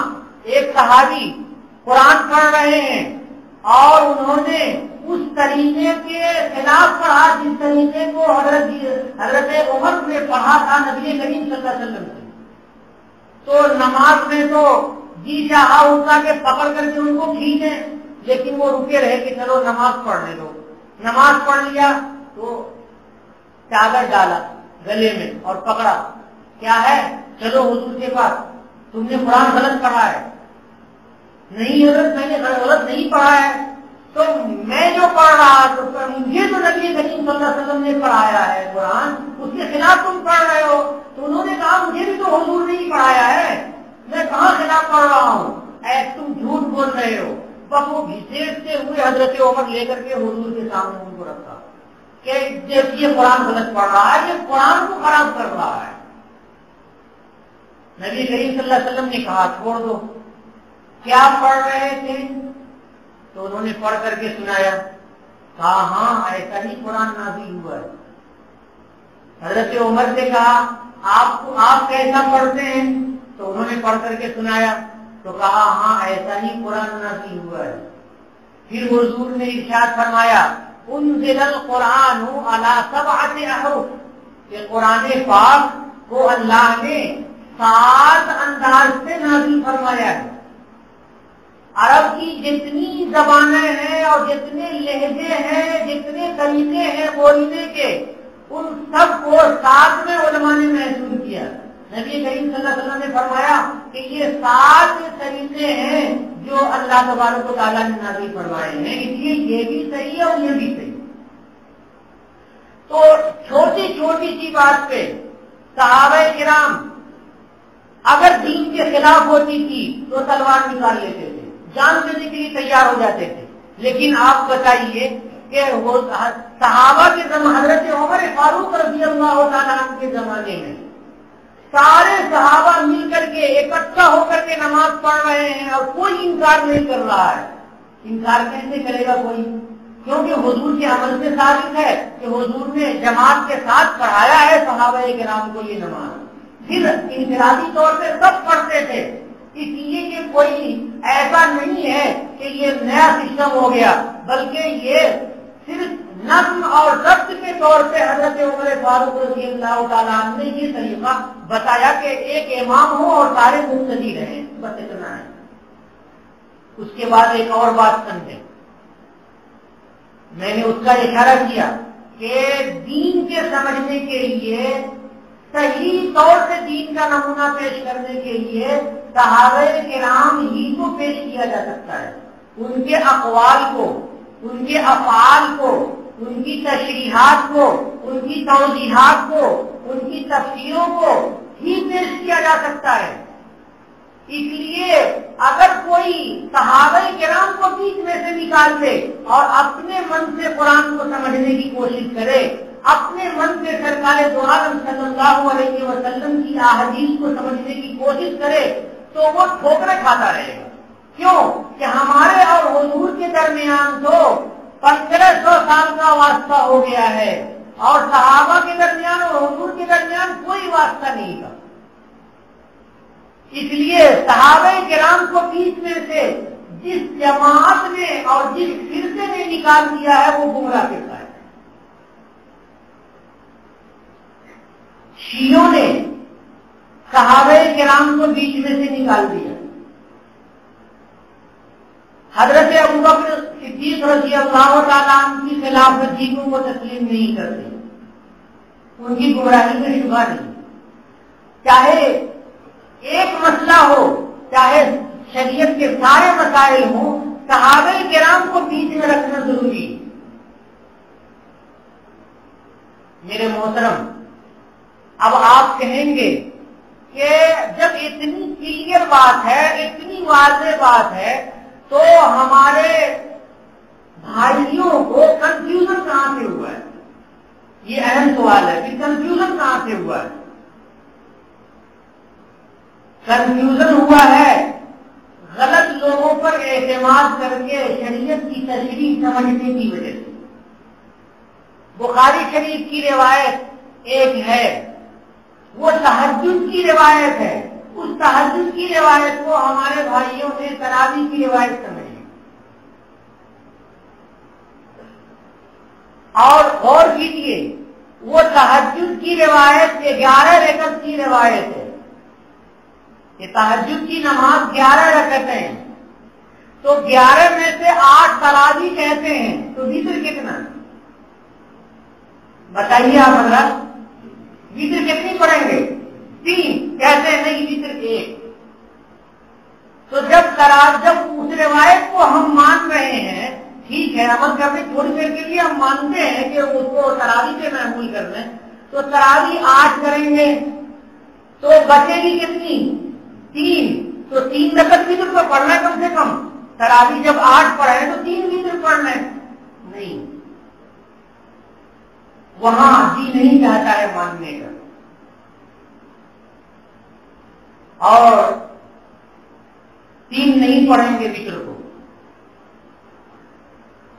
ایک صحابی قرآن پڑھ رہے ہیں اور انہوں نے اس طریقے کے خلاف پڑھا جس طریقے کو حضرت عمر نے پڑھا تھا نبی کریم صلی اللہ علیہ وسلم سے. تو نماز میں تو جی چاہا ان کا کہ پکڑ کر کے ان کو کھینچیں, لیکن وہ رکے رہے کہ چلو نماز پڑھنے دو. نماز پڑھ لیا تو چادر ڈالا گلے میں اور پکڑا. کیا ہے؟ چلو حضور کے پاس، تم نے قرآن غلط پڑھا ہے. نہیں حضرت میں نے غلط نہیں پڑھا ہے، تو میں جو پڑھ رہا تو مجھے تو نبی کریم صلی اللہ علیہ وسلم نے پڑھایا ہے قرآن، اس کے خلاف تم پڑھ رہے ہو. تو انہوں نے کہا مجھے بھی تو حضور نے ہی پڑھایا ہے، میں کہاں خلاف پڑھ رہا ہوں، تم جھوٹ بول رہے ہو. بس وہ گھسیٹتے ہوئے حضرت عمر لے کر کے حضور کے سامنے ان کو رکھا کہ یہ قرآن غلط پڑھ رہا ہے، یہ قرآن کو خراب کر رہا ہے. نبی کریم صلی اللہ علیہ وسلم نے کہا چھوڑ دو. کیا پڑھ رہے تھے؟ تو انہوں نے پڑھ کر کے سنایا. کہا ہاں ایسا ہی قرآن نازل ہوا ہے. حضرت عمر سے کہا آپ کیسا پڑھتے ہیں؟ تو انہوں نے پڑھ کر کے سنایا. تو کہا ہاں ایسا ہی قرآن نازل ہوا ہے. پھر حضور نے ارشاد فرمایا انزل القرآن علی 7 احرف، کہ قرآن پاک کو اللہ نے 7 انداز سے نازل فرمایا ہے. عرب کی جتنی زبانیں ہیں اور جتنے لہجے ہیں، جتنے طریقے ہیں بولنے کے، ان سب کو ساتھ میں علماء نے محسوس کیا. نبی کریم صلی اللہ علیہ وسلم نے فرمایا کہ یہ 7 طریقے ہیں جو اللہ تبارک و تعالیٰ نے نازل فرمائے ہیں، اس لیے یہ بھی صحیح ہے اور یہ بھی صحیح. تو چھوٹی چھوٹی سی بات پہ صحابہ کرام اگر دین کے خلاف ہوتی تھی تو تلوار نکال لیتے تھے، جان دینے کے لیے تیار ہو جاتے تھے. لیکن آپ بتائیے کہ وہ صحابہ کے زمانے، حضرت عمر فاروق رضی اللہ تعالیٰ عنہ کے زمانے میں سارے صحابہ مل کر کے اکٹھا ہو کر کے نماز پڑھ رہے ہیں اور کوئی انکار نہیں کر رہا ہے. انکار کیسے کرے گا کوئی؟ کیونکہ حضور کے عمل سے ثابت ہے کہ حضور نے جماعت کے ساتھ پڑھایا ہے صحابہ کرام کو یہ نماز. پھر انفرادی طور پہ سب پڑھتے تھے. اس لیے کہ کوئی ایسا نہیں ہے کہ یہ نیا سسٹم ہو گیا، بلکہ یہ صرف نظم اور ضبط کے طور پہ حضرت عمر فاروق رضی اللہ تعالیٰ عنہ نے یہ طریقہ بتایا کہ ایک امام ہو اور سارے مقتدی رہیں، بس اتنا ہے. اس کے بعد ایک اور بات سمجھیں، میں نے اس کا اشارہ کیا کہ دین کے سمجھنے کے لیے، صحیح طور سے دین کا نمونہ پیش کرنے کے لیے صحابہ کرام ہی کو پیش کیا جا سکتا ہے. ان کے اقوال کو، ان کے افعال کو، ان کی تشریحات کو، ان کی توضیحات کو، ان کی تفسیروں کو ہی پیش کیا جا سکتا ہے. اس لیے اگر کوئی صحابہ کرام کو بیچ میں سے نکال دے اور اپنے من سے قرآن کو سمجھنے کی کوشش کرے، اپنے من سے سرکار دو عالم صلی اللہ علیہ وسلم کی احادیث کو سمجھنے کی کوشش کرے، تو وہ ٹھوکریں کھاتا رہے گا. کیوں کہ ہمارے اور حضور کے درمیان تو 1500 سال کا واسطہ ہو گیا ہے، اور صحابہ کے درمیان اور حضور کے درمیان کوئی واسطہ نہیں تھا. اس لیے صحابہ کرام کو بیچ میں سے جس جماعت نے اور جس فرقے نے نکال دیا ہے وہ گمراہ فرقہ ہے. شیعوں نے صحابہ کرام کو بیچ میں سے نکال دیا. حضرت ابوبکر صدیق رضی اللہ تعالیٰ عنہ کی خلافت کو تسلیم نہیں کرتے، ان کی گمراہی میں شبہ نہیں. چاہے ایک مسئلہ ہو، چاہے شریعت کے سارے مسائل ہوں، صحابہ کرام کو بیچ میں رکھنا ضروری ہے. میرے محترم، اب آپ کہیں گے کہ جب اتنی کلیئر بات ہے، اتنی واضح بات ہے، تو ہمارے بھائیوں کو کنفیوژن کہاں سے ہوا ہے؟ یہ اہم سوال ہے کہ کنفیوژن کہاں سے ہوا ہے. کنفیوژن ہوا ہے غلط لوگوں پر اعتماد کر کے شریعت کی تشریح سمجھنے کی وجہ سے. بخاری شریف کی روایت ایک ہے، وہ تہجد کی روایت ہے. اس تہجد کی روایت کو ہمارے بھائیوں نے تراویح کی روایت سمجھی. اور غور کیجیے، وہ تہجد کی روایت 11 رکعت کی روایت ہے. یہ تہجد کی نماز 11 رکعتیں ہیں. تو 11 میں سے 8 تراویح کہتے ہیں، تو وتر کتنا بتائیے آپ حضرات؟ وتر کتنی پڑھیں گے؟ 3 کہتے ہیں، نہیں وتر 1۔ تو جب اس روایت کو ہم مان رہے ہیں، ٹھیک ہے، عمل کرنے تھوڑی دیر کے لیے ہم مانتے ہیں کہ اس کو تراویح پہ محمول کر لیں، تو تراویح 8 کریں گے تو بچے گی کتنی؟ 3۔ تو 3 رکعت وتر تو پڑھنا ہے کم سے کم۔ تراویح جب 8 پڑھے تو 3 وتر پڑھنا ہے، نہیں، وہاں جی نہیں چاہتا ہے ماننے کا۔ اور 3 نہیں پڑھیں گے وتر کو۔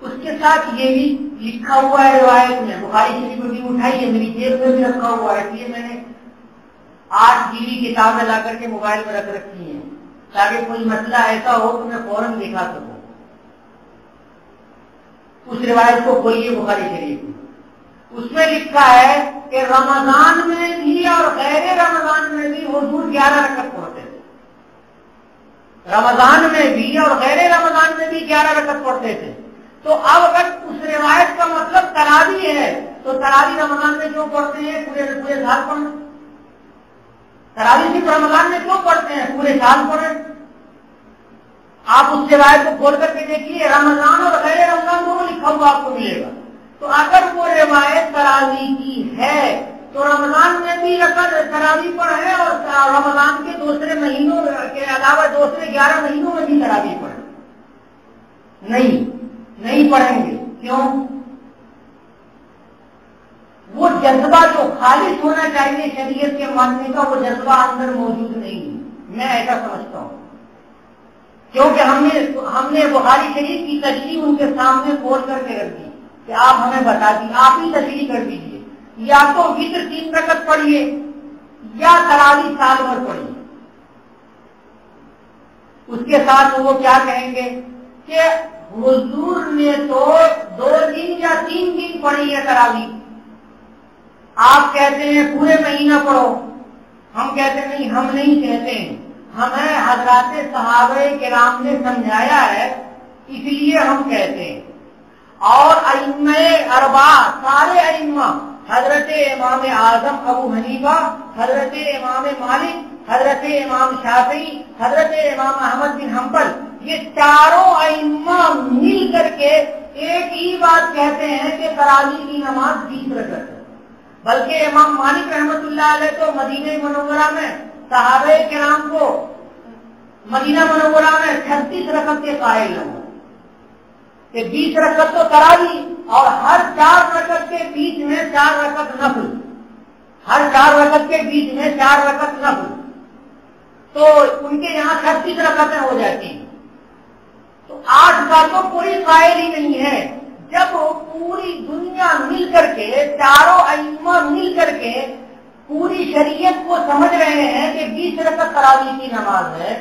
اس کے ساتھ یہ بھی لکھا ہوا ہے روایت میں، بخاری شریف میں بھی اٹھائی ہے، میری جیب میں بھی رکھا ہوا ہے، اس لیے میں نے 8 GB کتابیں لا کر کے موبائل میں رکھ رکھی ہیں تاکہ کوئی مسئلہ ایسا ہو تو میں فوراً دکھا سکوں۔ اس روایت کو کھولیے بخاری شریف میں، اس میں لکھا ہے کہ رمضان میں بھی اور غیر رمضان میں بھی حضور 11 رکعت پڑھتے تھے۔ رمضان میں بھی اور غیر رمضان میں بھی 11 رکعت پڑھتے تھے۔ تو اب اگر اس روایت کا مطلب تراویح ہے تو تراویح رمضان میں کیوں پڑھتے ہیں؟ پورے سال پڑھیں۔ تراویح صرف رمضان میں کیوں پڑھتے ہیں؟ پورے سال پڑھیں۔ آپ اس روایت کو کھول کر کے دیکھیے، رمضان اور غیر رمضان دونوں لکھا ہوا آپ کو ملے گا۔ تو اگر وہ روایت تراویح کی ہے تو رمضان میں بھی تراویح پڑھیں اور رمضان کے دوسرے مہینوں کے علاوہ دوسرے 11 مہینوں میں بھی تراویح پڑھیں۔ نہیں پڑھیں گے، کیوں؟ وہ جذبہ جو خالص ہونا چاہیے شریعت کے ماننے کا، وہ جذبہ اندر موجود نہیں ہے، میں ایسا سمجھتا ہوں، کیونکہ ہم نے بخاری شریف کی تشریح ان کے سامنے کھول کر کے رکھ دی کہ آپ ہمیں بتا دیجیے، آپ ہی تشریح کر دیجیے، یا تو وتر 3 رکعت پڑھیے یا تراویح سال بھر پڑھیے۔ اس کے ساتھ وہ کیا کہیں گے کہ حضور نے تو 2 دن یا 3 دن پڑھی ہے تراویح، آپ کہتے ہیں پورے مہینہ پڑھو، ہم کہتے ہیں نہیں، ہم نہیں کہتے ہیں، ہمیں حضرات صحابہ کرام نے سمجھایا ہے اس لیے ہم کہتے ہیں۔ اور ائمہ اربعہ، سارے ائمہ، حضرت امام اعظم ابو حنیفہ، حضرت امام مالک، حضرت امام شافعی، حضرت امام احمد بن حنبل، یہ چاروں ائمہ مل کر کے ایک ہی بات کہتے ہیں کہ تراویح کی نماز 20 رکعت ہے۔ بلکہ امام مالک رحمۃ اللہ علیہ تو مدینہ منورہ میں صحابہ کرام کو مدینہ منورہ میں 36 رکعت کے قائل ہیں کہ 20 رکعت تو تراویح اور ہر 4 رکعت کے بیچ میں 4 رکعت نفل، ہر 4 رکعت کے بیچ میں 4 رکعت نفل، تو ان کے یہاں 36 رکعتیں ہو جاتی ہیں۔ تو 8 کا تو کوئی قائل ہی نہیں ہے۔ جب پوری دنیا مل کر کے، چاروں ائمہ مل کر کے پوری شریعت کو سمجھ رہے ہیں کہ 20 رکعت تراویح کی نماز ہے،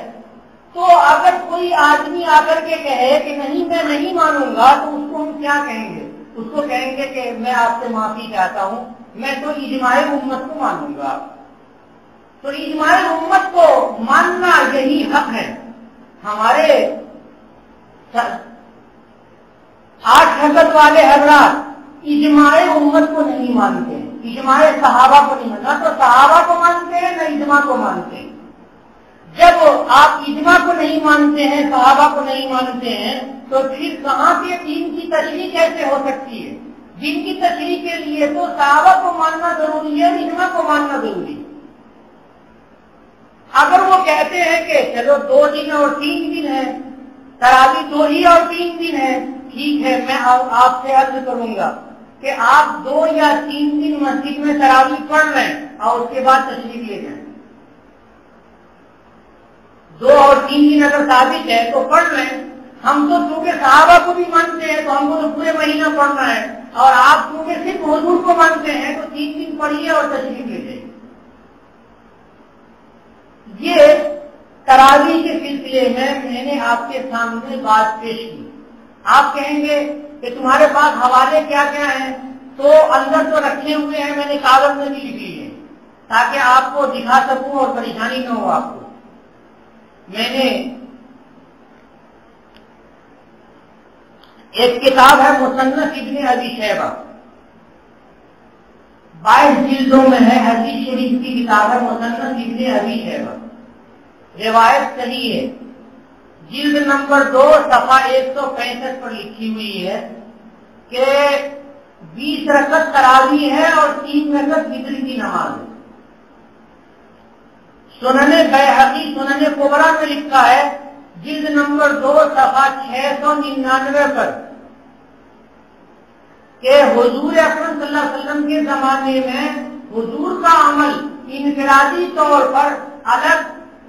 تو اگر کوئی آدمی آ کر کے کہے کہ نہیں میں نہیں مانوں گا، تو اس کو ہم کیا کہیں گے؟ اس کو کہیں گے کہ میں آپ سے معافی چاہتا ہوں، میں تو اجماع امت کو مانوں گا۔ تو اجماع امت کو ماننا یہی حق ہے۔ ہمارے 8 رکعت والے حضرات اجماع امت کو نہیں مانتے ہیں، اجماع صحابہ کو نہیں مانتے، نہ تو صحابہ کو مانتے ہیں نہ اجماع کو مانتے ہیں۔ جب آپ اجماع کو نہیں مانتے ہیں، صحابہ کو نہیں مانتے ہیں، تو پھر کہاں سے دین کی تشریح کیسے ہو سکتی ہے؟ دین کی تشریح کے لیے تو صحابہ کو ماننا ضروری ہے، اجماع کو ماننا ضروری ہے۔ اگر وہ کہتے ہیں کہ چلو 2 دن اور 3 دن ہے، تراویح 2 ہی اور 3 دن ہے، ٹھیک ہے، میں آپ سے عرض کروں گا کہ آپ 2 یا 3 دن مسجد میں تراویح پڑھ لیں اور اس کے بعد تشریف لے جائیں۔ 2 اور 3 دن اگر ثابت ہے تو پڑھ لیں۔ ہم تو چونکہ صحابہ کو بھی مانتے ہیں تو ہم کو تو پورے مہینہ پڑھنا ہے، اور آپ چونکہ صرف حضور کو مانتے ہیں تو 3 دن پڑھیے اور تشریف لے جائیے۔ یہ تراویح کے سلسلے میں نے آپ کے سامنے بات پیش کی۔ آپ کہیں گے کہ تمہارے پاس حوالے کیا کیا ہیں؟ تو اندر تو رکھے ہوئے ہیں، میں نے کاغذ میں بھی لکھی ہے تاکہ آپ کو دکھا سکوں اور پریشانی نہ ہو آپ کو۔ میں نے ایک کتاب ہے مصنف ابن ابی شیبہ، 22 جلدوں میں ہے، حدیث شریف کی کتاب ہے مصنف ابن ابی شیبہ، روایت صحیح ہے، جلد نمبر 2 صفحہ 165 پر لکھی ہوئی ہے کہ 20 رکعت تراویح ہے اور 3 رکعت وتر کی نماز ہے۔ سنن بیہقی سنن کبریٰ میں لکھا ہے جلد نمبر 2 صفحہ 699 پر کہ حضور اکرم صلی اللہ علیہ وسلم کے زمانے میں حضور کا عمل انفرادی طور پر الگ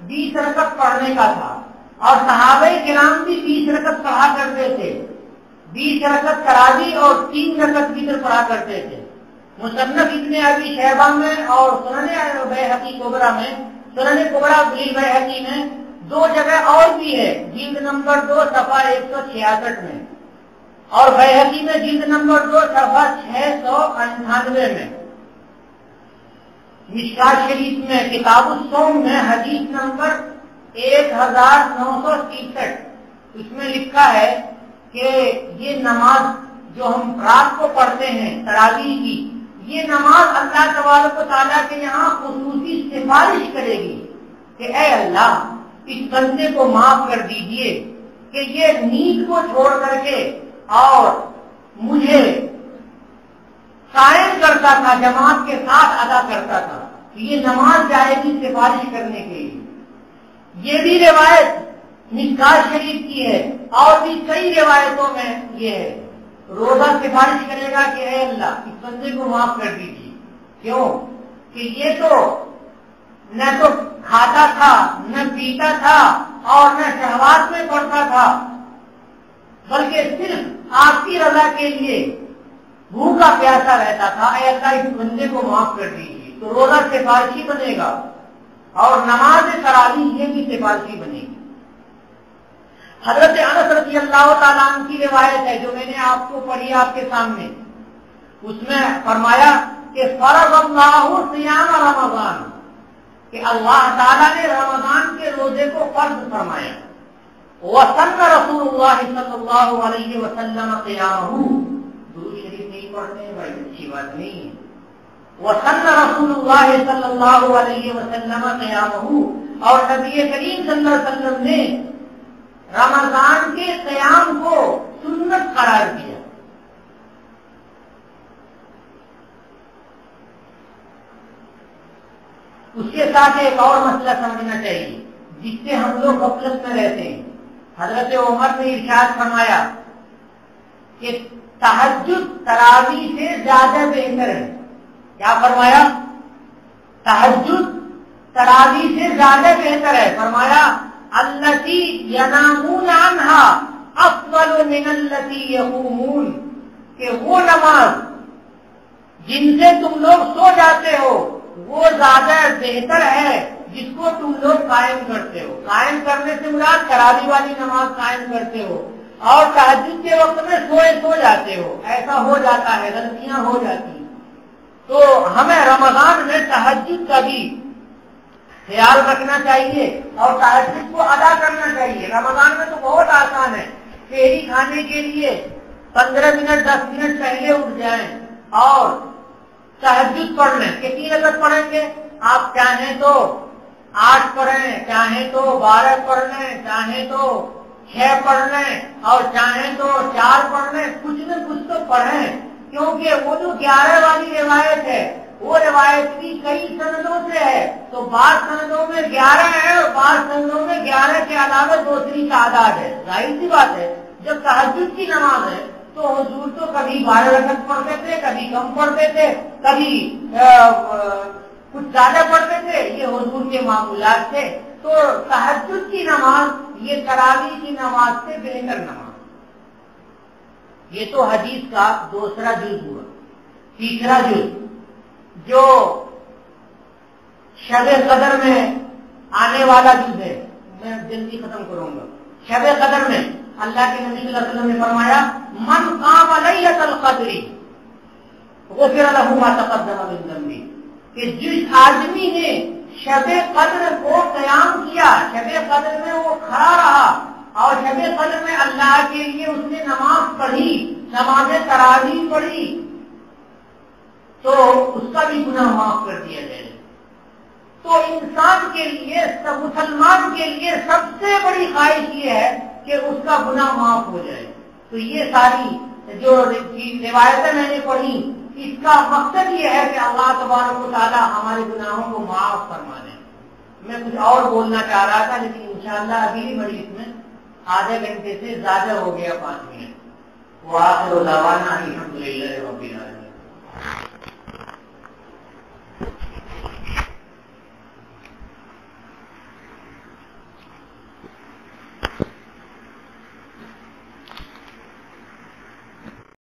20 رکعت پڑھنے کا تھا اور صحابہ کرام بھی 20 رکعت پڑھا کرتے تھے، 20 رکعت تراویح اور 3 رکعت وتر پڑھا کرتے تھے۔ مصنف ابن ابی شیبہ میں اور سنن بیہقی کبریٰ میں، سنن کبریٰ بیہقی میں 2 جگہ اور بھی ہے، جلد نمبر 2 صفحہ 166 میں، اور بیہقی میں جلد نمبر 2 صفحہ 698 میں۔ مشکات شریف میں کتاب الصوم میں حدیث نمبر 1963 اس میں لکھا ہے کہ یہ نماز جو ہم رات کو پڑھتے ہیں تراویح کی، یہ نماز اللہ تبارک و تعالیٰ کے یہاں خصوصی سفارش کرے گی کہ اے اللہ اس بندے کو معاف کر دیجئے کہ یہ نیند کو چھوڑ کر کے اور مجھے قائم کرتا تھا، جماعت کے ساتھ ادا کرتا تھا، یہ نماز جائے گی سفارش کرنے کے لیے۔ یہ بھی روایت مشکات شریف کی ہے اور بھی کئی روایتوں میں یہ ہے، روزہ سفارش کرے گا کہ اے اللہ اس بندے کو معاف کر دیجیے۔ کیوں کہ یہ تو نہ تو کھاتا تھا، نہ پیتا تھا اور نہ شہوات میں پڑتا تھا، بلکہ صرف آپ کی رضا کے لیے بھوکا پیاسا رہتا تھا، اے اللہ اس بندے کو معاف کر دیجیے۔ تو روزہ سفارشی بنے گا اور نماز تراویح یہ بھی سفارشی بنے گی۔ حضرت انس رضی اللہ تعالیٰ عنہ کی روایت ہے جو میں نے آپ کو پڑھی آپ کے سامنے، اس میں فرمایا کہ فرض اللہ صیام رمضان، کہ اللہ تعالیٰ نے رمضان کے روزے کو فرض فرمایا۔ وسن رسول اللہ صلی اللہ علیہ وسلم قیامہ، درود شریف نہیں پڑھتے ہیں بھائی، اچھی بات نہیں ہے۔ وسن رسول اللہ صلی اللہ علیہ وسلم قیامہ، اور نبی کریم صلی اللہ علیہ وسلم نے رمضان کے قیام کو سنت قرار دیا۔ اس کے ساتھ ایک اور مسئلہ سمجھنا چاہیے جس سے ہم لوگ غفلت میں رہتے ہیں۔ حضرت عمر نے ارشاد فرمایا کہ تہجد تراویح سے زیادہ بہتر ہے۔ کیا فرمایا؟ تہجد تراویح سے زیادہ بہتر ہے۔ فرمایا التی ینامون عنہا افضل من التی یقومون، کہ وہ نماز جن سے تم لوگ سو جاتے ہو وہ زیادہ بہتر ہے جس کو تم لوگ قائم کرتے ہو۔ قائم کرنے سے مراد تراویح والی نماز قائم کرتے ہو اور تہجد کے وقت میں سو جاتے ہو، ایسا ہو جاتا ہے، غلطیاں ہو جاتی ہیں۔ تو ہمیں رمضان میں تہجد کا بھی خیال رکھنا چاہیے اور تہجد کو ادا کرنا چاہیے۔ رمضان میں تو بہت آسان ہے، سحری کھانے کے لیے 15 منٹ 10 منٹ پہلے اٹھ جائیں اور تہجد پڑھ لیں۔ کتنی رکعت پڑھیں گے آپ؟ چاہیں تو 8 پڑھیں، چاہیں تو 12 پڑھ لیں، چاہیں تو 6 پڑھ لیں اور چاہیں تو 4 پڑھ لیں، کچھ نہ کچھ تو پڑھیں، کیونکہ وہ جو 11 والی روایت ہے وہ روایت بھی کئی سندوں سے ہے، تو بعض سندوں میں 11 ہے اور بعض سندوں میں 11 کے علاوہ دوسری تعداد ہے۔ ظاہر سی بات ہے جب تہجد کی نماز ہے تو حضور تو کبھی 12 رکعت پڑھتے تھے، کبھی کم پڑھتے تھے، کبھی کچھ زیادہ پڑھتے تھے، یہ حضور کے معمولات تھے۔ تو تہجد کی نماز یہ تراویح کی نماز سے بہتر نماز۔ یہ تو حدیث کا دوسرا جز ہوا۔ تیسرا جز جو شب قدر میں آنے والا جز ہے، میں جلدی ختم کروں گا۔ شب قدر میں اللہ کے نبی صلی اللہ علیہ وسلم نے فرمایا من قام لیلۃ القدر غفر له ما تقدم من ذنبه، کہ جس آدمی نے شب قدر کو قیام کیا، شب قدر میں وہ کھڑا رہا اور شب قدر میں اللہ کے لیے اس نے نماز پڑھی، نماز تراویح پڑھی، تو اس کا بھی گناہ معاف کر دیا جائے۔ تو انسان کے لیے، مسلمان کے لیے سب سے بڑی خواہش یہ ہے کہ اس کا گناہ معاف ہو جائے۔ تو یہ ساری جو روایتیں میں نے پڑھی، اس کا مقصد یہ ہے کہ اللہ تبارک و تعالی ہمارے گناہوں کو معاف فرما دے۔ میں کچھ اور بولنا چاہ رہا تھا لیکن انشاءاللہ اگلی مجلس میں آدھے گھنٹے سے زیادہ ہو گیا، 5 منٹ۔ وآخر دعوانا الحمدللہ رب العالمین۔